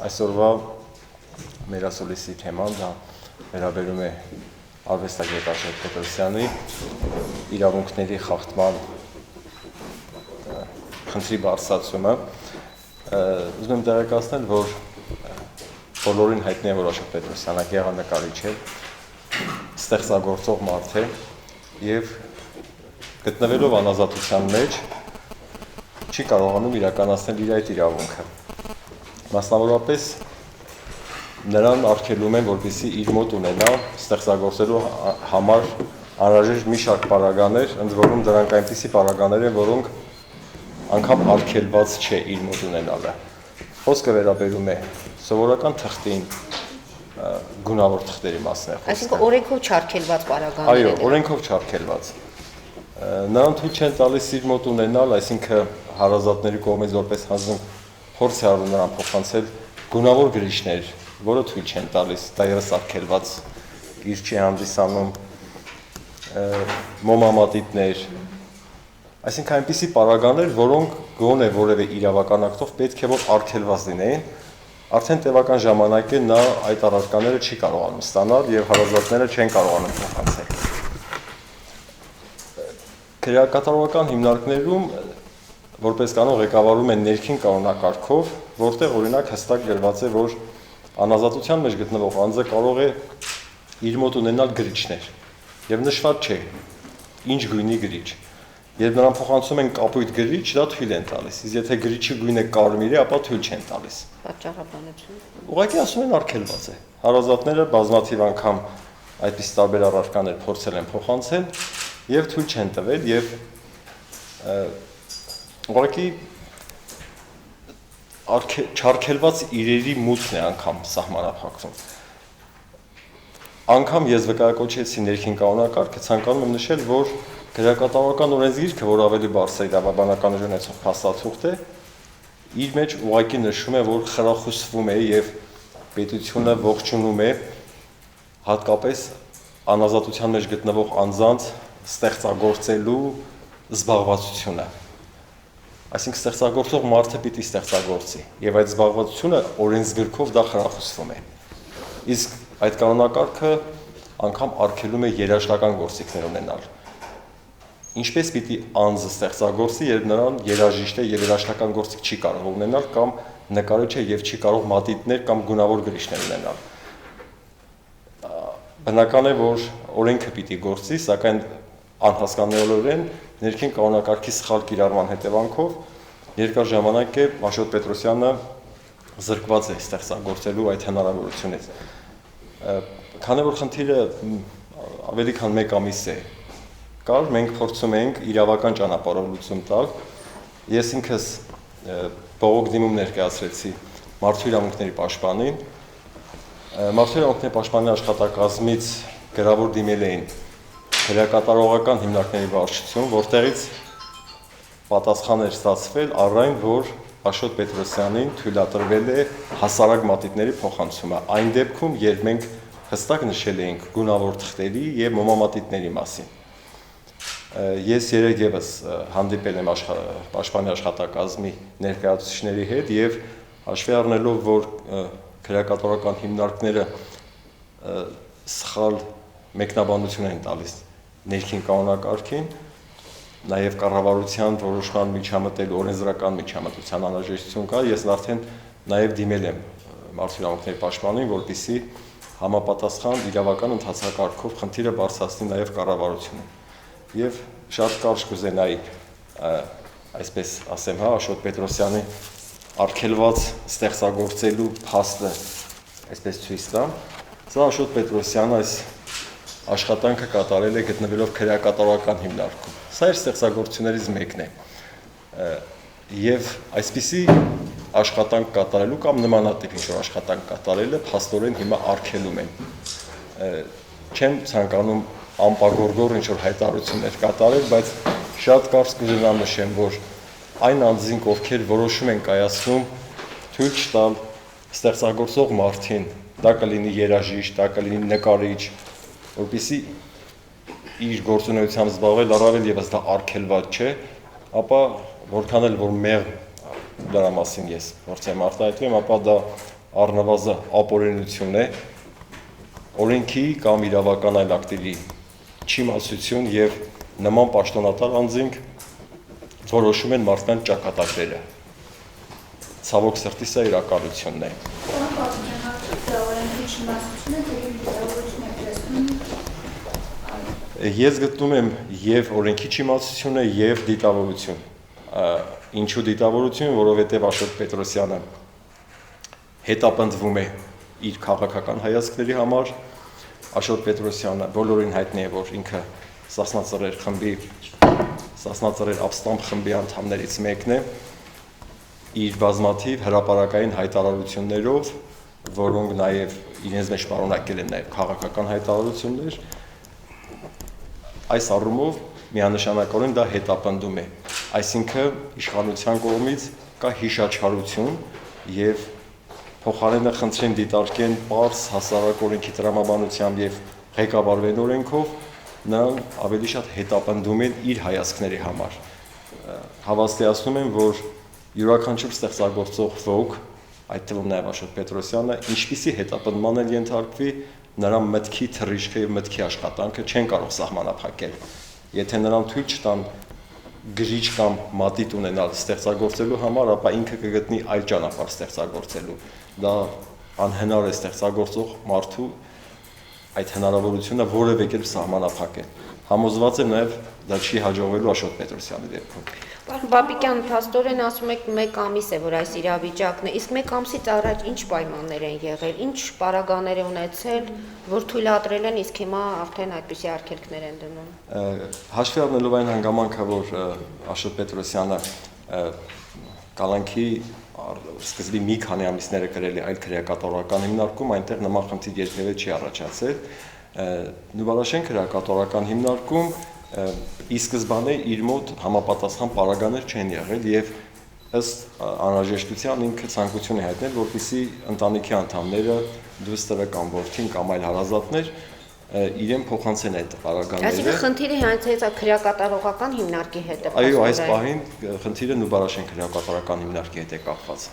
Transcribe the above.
Այսօրվա մեր ասուլիսի թեման դա վերաբերում է արվեստագետ Աշոտ Պետրոսյանի իրավունքների խախտման խնդրի բարձրացումը։ Ուզում եմ տեղեկացնել, որ բոլորին հայտնի է, որ Աշոտ Պետրոսյանը գեղանկարիչ է, ստեղծագործող մարդ է եւ գտնվելով անազատության մեջ չի կարողանում իրականացնել իր այդ իրավունքը։ Մասնավորապես նրան արգելում են, որպեսզի իր մոտ ունենա ստեղծագործելու համար անհրաժեշտ մի շարք պարագաներ, ընդ որում դրանք այնպիսի պարագաներ են, որոնք անգամ արգելված չէ իր մոտ ունենալը։ Խոսքը վերաբերում է սովորական թղթին, գունավոր թղթերի մասին է խոսքը։ Այսինքն օրենքով չարգելված պարագաներ։ Այո, օրենքով չարգելված։ Նրան թույլ չեն տալիս իր մոտ ունենալ, այսինքն հարազատների կողմից որպես հանձնվում փորձ է արվում նրան փոխանցել գունավոր գրիչներ, որը թույլ չեն տալիս, դա ևս արգելված գիրք չի հանդիսանում, մոմամատիտներ, այսինքն այնպիսի պարագաներ, որոնք գոնե որևէ իրավական ակտով պետք է որ արգելված լինեին, արդեն տևական ժամանակ է նա այդ առարկաները չի կարողանում ստանալ եւ հարազատները չեն կարողանում փոխանցել։ Քրեակատարողական հիմնարկներում որպես կանոն ղեկավարում են ներքին կանոնակարգով, որտեղ օրինակ հստակ գրված է, որ անազատության մեջ գտնվող անձը կարող է իր մոտ ունենալ գրիչներ եւ նշված չէ ինչ գույնի գրիչ։ Երբ նրան փոխանցում են կապույտ գրիչ, դա թույլ են տալիս։ Իսկ եթե գրիչի գույնը կարմիր է, ապա թույլ չեն տալիս։ Պատճառաբանություն։ Ուղղակի ասում են արգելված է։ Հարազատները բազմաթիվ անգամ այդպես տարբեր առարկաներ փորձել են փոխանցել եւ թույլ չեն տվել եւ ուղղակի չարգելված իրերի մուտքն է անգամ սահմանափակվում։ Անգամ ես վկայակոչեցի ներքին կանոնակարգը, ցանկանում եմ նշել, որ քրեակատարողական օրենսգիրքը, որ ավելի բարձր իրավաբանական ուժ ունեցող փաստաթուղթ է, իր մեջ ուղղակի նշում է, որ խրախուսվում է եւ պետությունը ողջունում է հատկապես անազատության մեջ գտնվող անձանց ստեղծագործելու զբաղվածությունը։ Այսինքն ստեղծագործող մարդը պիտի ստեղծագործի եւ այդ զբաղվածությունը օրենսգրքով դա խրախուսվում է։ Իսկ այդ կանոնակարգը անգամ արգելում է երաժշտական գործիքներ ունենալ։ Ինչպես պիտի անձը ստեղծագործի, երբ նրան երաժիշտ է եւ երաժշտական գործիք չի կարող ունենալ կամ նկարիչ է եւ չի կարող մատիտներ կամ գունավոր գրիչներ ունենալ։ Բնական է, որ օրենքը պիտի գործի, սակայն անհասկանալիորեն ներքին կանոնակարգի սխալ կիրառման հետևանքով երկար ժամանակ է Աշոտ Պետրոսյանը զրկված է ստեղծագործելու այդ հնարավորությունից։ Քանի որ խնդիրը ավելի քան 1 ամիս է կար, մենք փորձում ենք իրավական ճանապարհով լուծում տալ։ Ես ինքս բողոք դիմում ներկայացրեցի Մարդու իրավունքների պաշտպանին։ Մարդու իրավունքների պաշտպանի աշխատակազմից գրավոր դիմել էին քրեակատարողական հիմնարկների վարչություն, որտեղից պատասխան էր ստացվել առայն, որ Աշոտ Պետրոսյանին թույլատրվել է հասարակ մատիտների փոխանցումը, այն դեպքում, երբ մենք հստակ նշել էինք գունավոր թղթերի եւ մոմամատիտների մասին։ Ես երեքևս հանդիպել եմ պաշտպանի աշխատակազմի ներկայացուցիչների հետ եւ հաշվի առնելով, որ քրեակատարողական հիմնարկները սխալ մեկնաբանություն են տալիս ներքին կանոնակարգին, նաև կառավարության որոշման միջամտելու օրենսդրական միջամտության անհրաժեշտություն կա, ես արդեն նաև դիմել եմ Մարդու իրավունքների պաշտպանին, որպեսզի համապատասխան իրավական ընթացակարգով խնդիրը բարձրացնի նաև կառավարությունը։ Եվ շատ կարճ կուզենայի, այսպես ասեմ, Աշոտ Պետրոսյանի արգելված ստեղծագործելու փաստը այսպես ցույց տամ։ Սա Աշոտ Պետրոսյանը այս աշխատանքը կատարել է գտնվելով քրեակատարողական հիմնարկում։ Սա իր ստեղծագործություններից մեկն է։ Եվ այսպիսի աշխատանք կատարելու կամ նմանատիպ ինչ-որ աշխատանք կատարելը փաստորեն հիմա արգելում են։ Չեմ ցանկանում ամպագորգոր ինչ-որ հայտարարություններ կատարել, բայց շատ կարճ կուզենամ նշեմ, որ այն անձինք, ովքեր որոշում են կայացնում թույլ չտալ ստեղծագործող մարդին, դա կլինի երաժիշտ, դա կլինի նկարիչ, որպեսզի իր գործունեությամբ զբաղվել առավել եւս դա արգելված չէ, ապա որքան էլ որ մեղ դրա մասին ես փորձեմ արտահայտվեմ, ապա դա առնվազն ապօրինություն է օրենքի կամ իրավական այլ ակտերի չիմացություն եւ նման պաշտոնատար անձինք որոշում են մարդկանց ճակատագրերը։ Ցավոք սրտի սա իրականությունն է։ Ես գտնում եմ եւ օրենքի չիմացությունը եւ դիտավորություն։ Ինչու դիտավորություն, որովհետեւ Աշոտ Պետրոսյանը հետապնդվում է իր քաղաքական հայացքների համար։ Աշոտ Պետրոսյանը բոլորին հայտնի է, որ ինքը Սասնածռեր ապստամբ խմբի անդամներից մեկն է, իր բազմաթիվ հրապարակային հայտարարություններով, որոնք նաև իրենց մեջ պարունակել են նաև քաղաքական հայտարարություններ, այս առումով միանշանակորեն դա հետապնդում է, այսինքն իշխանության կողմից կա հիշաչարություն եւ փոխարենը խնդրեն դիտարկեն պարզ հասարակ օրենքի տրամաբանությամբ եւ ղեկավարվեն օրենքով, նրան ավելի շատ հետապնդում են իր հայացքների համար։ Հավաստիացնում եմ, որ յուրաքանչյուր ստեղծագործող ոք, այդ թվում նաև Աշոտ Պետրոսյանը, ինչպիսի հետապնդման էլ ենթարկվի, նրա մտքի թռիչքը եւ մտքի աշխատանքը չեն կարող սահմանափակել։ Եթե նրան թույլ չտան գրիչ կամ մատիտ ունենալ ստեղծագործելու համար, ապա ինքը կգտնի այլ ճանապարհ ստեղծագործելու։ Դա անհնար է ստեղծագործող մարդու այդ հնարավորությունը որևէ կերպ սահմանափակել։ Համոզված եմ նաև դա չի հաջողվելու Աշոտ Պետրոսյանի դեպքում։ Պարոն Բաբիկյան, փաստորեն ասում եք 1 ամիս է, որ այս իրավիճակն է, իսկ 1 ամսից առաջ ինչ պայմաններ են եղել, ինչ պարագաներ է ունեցել, որ թույլատրել են, իսկ հիմա արդեն այդպիսի արգելքներ են դնում։ Հաշվի առնելով այն հանգամանքը, որ Աշոտ Պետրոսյանը կալանքի սկզբի մի քանի ամիսները գրել է այլ քրեակատորական հիմնարկում, այնտեղ նման խնդիր երբևէ չի առաջացել։ Նուբարաշեն քրեակատորական հիմնարկում ի սկզբանե իր մոտ համապատասխան պարագաներ չեն եղել եւ ըստ անհրաժեշտության ինքը ցանկություն է հայտնել, որպեսզի ընտանիքի անդամները, դուստրը կամ որդին կամ այլ հարազատներ իրեն փոխանցեն այդ պարագաները։ Այսինքն խնդիրը հենց քրեակատարողական հիմնարկի հետ է։ Այո, այս պահին խնդիրը Նուբարաշեն քրեակատարական հիմնարկի հետ է կապված։